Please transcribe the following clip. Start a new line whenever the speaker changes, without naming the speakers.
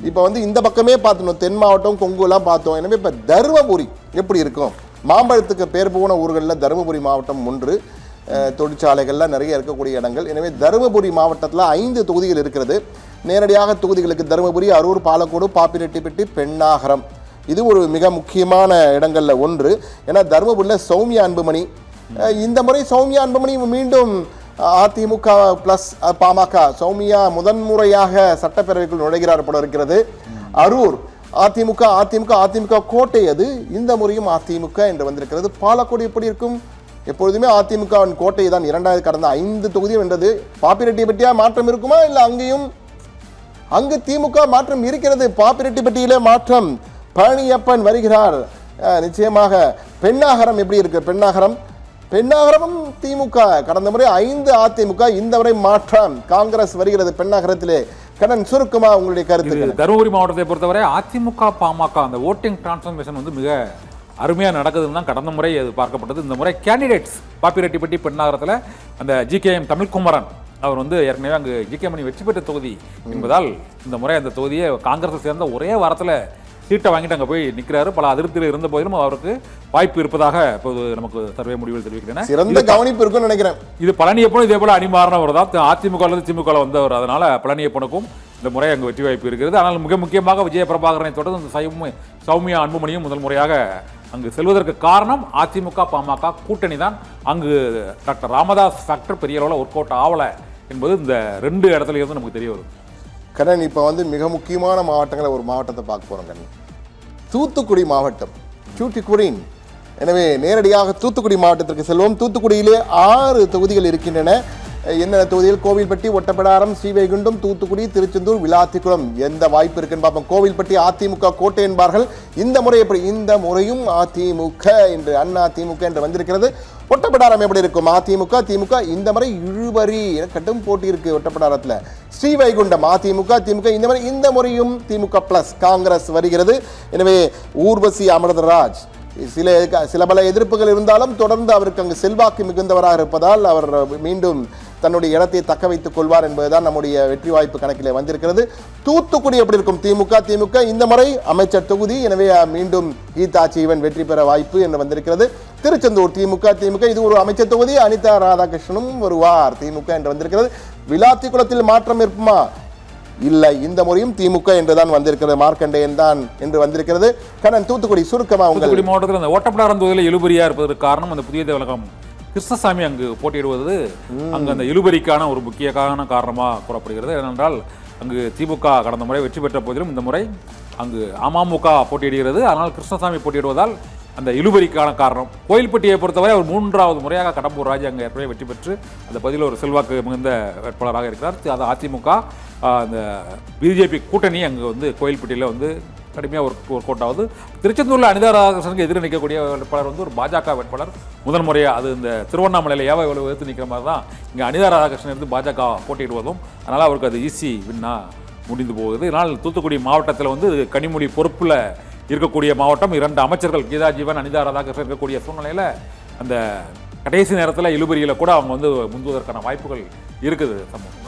இப்போ வந்து இந்த பக்கமே பார்த்தோம், தென் மாவட்டம் கொங்குலாம் பார்த்தோம். எனவே இப்போ தருமபுரி எப்படி இருக்கும்? மாம்பழத்துக்கு பேர் போன ஊர்களில் தருமபுரி மாவட்டம் ஒன்று. தொழிற்சாலைகள்லாம் நிறைய இருக்கக்கூடிய இடங்கள். எனவே தருமபுரி மாவட்டத்தில் 5 தொகுதிகள் இருக்கிறது. நேரடியாக தொகுதிகளுக்கு தருமபுரி, அரூர், பாலக்கோடு, பாப்பிரெட்டிப்பட்டி, பெண்ணாகரம் இது ஒரு மிக முக்கியமான இடங்களில் ஒன்று. ஏன்னா தருமபுரியில் சௌமியா அன்புமணி, இந்த முறை சௌமியா அன்புமணி மீண்டும் அதிமுக பிளஸ் பாமக, சௌமியா முதன்முறையாக சட்டப்பேரவைக்குள் நுழைகிறார் போல இருக்கிறது. அரூர் அதிமுக அதிமுக அதிமுக கோட்டை, அது இந்த முறையும் அதிமுக என்று வந்திருக்கிறது. பாலக்கோடு எப்படி இருக்கும்? எப்பொழுதுமே அதிமுகவின் கோட்டை தான். 2000 கடந்த 5 தொகுதியும் வென்றது. பாப்பிரெட்டிப்பட்டியா மாற்றம் இருக்குமா? இல்லை அங்கு திமுக மாற்றம் இருக்கிறது. பாப்பிரெட்டிப்பட்டியிலே மாற்றம். பழனியப்பன் வருகிறார் நிச்சயமாக. பெண்ணாகரம் எப்படி இருக்கு? பெண்ணாகரமும் திமுக கடந்த முறை 5 அதிமுக, இந்த முறை மாற்றம். காங்கிரஸ் வருகிறது பெண்ணாகரத்திலே. கண்ணன், சுருக்கமா உங்களுடைய கருத்து.
தருமபுரி மாவட்டத்தை பொறுத்தவரை அதிமுக பாமக அந்த ஓட்டிங் டிரான்ஸ்ஃபர்மேஷன் வந்து மிக அருமையாக நடக்குதுன்னு தான் கடந்த முறை அது பார்க்கப்பட்டது. இந்த முறை கேண்டிடேட்ஸ் பாப்பிரெட்டிப்பட்டி பெண்ணாகரத்தில் அந்த ஜிகேஎம் தமிழ்குமரன் அவர் வந்து ஏற்கனவே அங்கு ஜிகே மணி வெற்றி பெற்ற தொகுதி என்பதால் இந்த முறை அந்த தொகுதியை காங்கிரஸை சேர்ந்த ஒரே வாரத்தில் சீட்டை வாங்கிட்டு அங்கே போய் நிற்கிறாரு. பல அதிருப்தியில் இருந்த போதிலும் அவருக்கு வாய்ப்பு இருப்பதாக இப்போது நமக்கு சர்வே முடிவில் தெரிவிக்கிறேன்.
சிறந்த கவனிப்பு இருக்குன்னு நினைக்கிறேன்.
இது பழனியப்பனும் இதே போல அணிமாறினவர் தான். அதிமுகவிலிருந்து திமுக வந்தவர். அதனால பழனியப்பனுக்கும் இந்த முறை அங்கு வெற்றி வாய்ப்பு இருக்கிறது. ஆனால் மிக முக்கியமாக விஜய பிரபாகரனை தொடர்ந்து சௌமியா அன்புமணியும் முதல் முறையாக அங்கு செல்வதற்கு காரணம் அதிமுக பாமக கூட்டணி தான். அங்கு டாக்டர் ராமதாஸ் ஃபேக்டர் பெரிய அளவில் ஒர்க் அவுட் ஆகலை என்பது இந்த 2 இடத்துல இருந்து நமக்கு தெரிய வருது.
கண்ணன், இப்போ வந்து மிக முக்கியமான மாவட்டங்களை ஒரு மாவட்டத்தை பார்க்க போகிறோம் கண்ணன். தூத்துக்குடி மாவட்டம், டியூட்டிகுரின். எனவே நேரடியாக தூத்துக்குடி மாவட்டத்திற்கு செல்வோம். தூத்துக்குடியிலே 6 தொகுதிகள் இருக்கின்றன. என்னென்ன தொகுதிகள்? கோவில்பட்டி, ஒட்டப்பிடாரம், ஸ்ரீவைகுண்டம், தூத்துக்குடி, திருச்செந்தூர், விளாத்திக்குளம். எந்த வாய்ப்பு இருக்குன்னு பார்ப்போம். கோவில்பட்டி அதிமுக கோட்டை என்பார்கள். இந்த முறை எப்படி? இந்த முறையும் அதிமுக என்று அதிமுக என்று வந்திருக்கிறது. ஒட்டப்பிடாரம் எப்படி இருக்கும்? அதிமுக திமுக இந்த முறை இழுபறி கட்டும் போட்டி இருக்கு ஒட்டப்பிடாரத்தில். ஸ்ரீவைகுண்டம் அதிமுக திமுக இந்த முறையும் திமுக பிளஸ் காங்கிரஸ் வருகிறது. எனவே ஊர்வசி அமிர்தராஜ் சில பல எதிர்ப்புகள் இருந்தாலும் தொடர்ந்து அவருக்கு அங்கு செல்வாக்கு மிகுந்தவராக இருப்பதால் அவர் மீண்டும் தன்னுடைய இடத்தை தக்க வைத்துக் கொள்வார் என்பதுதான் நம்முடைய வெற்றி வாய்ப்பு கணக்கிலே வந்திருக்கிறது. தூத்துக்குடி எப்படி இருக்கும்? திமுக இந்த முறை அமைச்சர் தொகுதி. எனவே மீண்டும் கீதா ஜீவன் வெற்றி பெற வாய்ப்பு என்று வந்திருக்கிறது. திருச்செந்தூர் திமுக இது ஒரு அமைச்சர் தொகுதி. அனிதா ராதாகிருஷ்ணனும் வருவார் திமுக என்று வந்திருக்கிறது. விளாத்திக்குளத்தில் மாற்றம் இருக்குமா? இல்லை, இந்த முறையும் திமுக என்றுதான் வந்திருக்கிறது. மார்க்கண்டேயன் தான் என்று வந்திருக்கிறது. கண்ணன், தூத்துக்குடி சுருக்கமா
தூத்துக்குடி மாவட்டத்தில் அந்த ஓட்டப்பிடாரம் தொகுதியில் இழுபறியா இருப்பதற்கு காரணம் அந்த புதிய தேவலகம் கிருஷ்ணசாமி அங்கு போட்டியிடுவது அங்கு அந்த இழுபறிக்கான ஒரு முக்கிய காரணமாக கூறப்படுகிறது. ஏனென்றால் அங்கு திமுக கடந்த முறை வெற்றி பெற்ற போதிலும் இந்த முறை அங்கு அமமுக போட்டியிடுகிறது. ஆனால் கிருஷ்ணசாமி போட்டியிடுவதால் அந்த இழுபறிக்கான காரணம். கோயில்பட்டியை பொறுத்தவரை அவர் 3வது முறையாக கடம்பூர் ராஜு அங்கே ஏற்கனவே வெற்றி பெற்று அந்த பகுதியில் ஒரு செல்வாக்கு மிகுந்த வேட்பாளராக இருக்கிறார். அது அதிமுக அந்த பிஜேபி கூட்டணி அங்கே வந்து கோயில்பட்டியில் வந்து கடுமையாக ஒர்க் அவுட் ஆகுது. திருச்செந்தூரில் அனிதா ராதாகிருஷ்ணனுக்கு எதிர் நிற்கக்கூடிய வேட்பாளர் வந்து ஒரு பாஜக வேட்பாளர். முதல் முறையாக அது இந்த திருவண்ணாமலையில் ஏவா இவ்வளவு எடுத்து நிற்கிற மாதிரி தான் இங்கே அனிதா ராதாகிருஷ்ணன் இருந்து பாஜக போட்டியிடுவதும் அதனால் அவருக்கு அது ஈஸி வின்னா முடிந்து போகுது. இதனால் தூத்துக்குடி மாவட்டத்தில் வந்து கனிமொழி பொறுப்பில் இருக்கக்கூடிய மாவட்டம். 2 அமைச்சர்கள் கீதா ஜீவன், அனிதா ராதாகிருஷ்ணன் இருக்கக்கூடிய சூழ்நிலையில் அந்த கடைசி நேரத்தில் இழுபறியில் கூட அவங்க வந்து முந்துவதற்கான வாய்ப்புகள் இருக்குது. சமூகம்